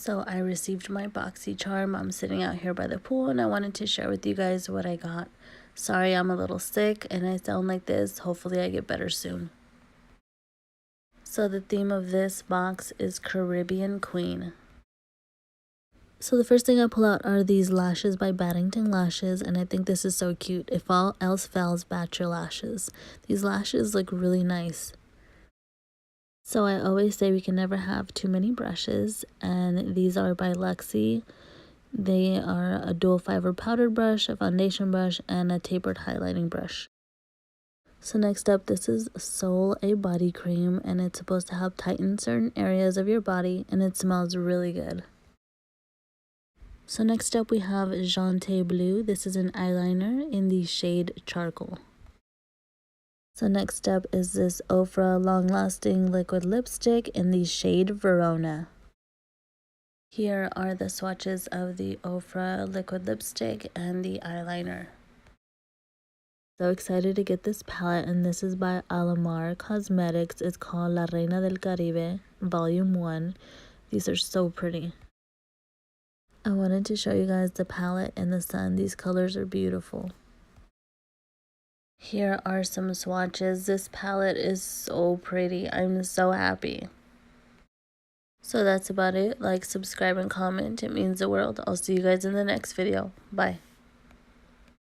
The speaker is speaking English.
So I received my BoxyCharm. I'm sitting out here by the pool and I wanted to share with you guys what I got. Sorry I'm a little sick and I sound like this. Hopefully I get better soon. So the theme of this box is Caribbean Queen. So the first thing I pull out are these lashes by Battington Lashes, and I think this is so cute. If all else fails, bat your lashes. These lashes look really nice. So I always say we can never have too many brushes, and these are by Luxie. They are a dual fiber powdered brush, a foundation brush, and a tapered highlighting brush. So next up, this is Soul, a body cream, and it's supposed to help tighten certain areas of your body, and it smells really good. So next up we have Jante Blue. This is an eyeliner in the shade Charcoal. So next up is this Ofra Long Lasting Liquid Lipstick in the shade Verona. Here are the swatches of the Ofra Liquid Lipstick and the eyeliner. So excited to get this palette, and this is by Alamar Cosmetics. It's called La Reina del Caribe Volume 1. These are so pretty. I wanted to show you guys the palette in the sun. These colors are beautiful. Here are some swatches. This palette is so pretty. I'm so happy. So that's about it. Like, subscribe, and comment. It means the world. I'll see you guys in the next video. Bye.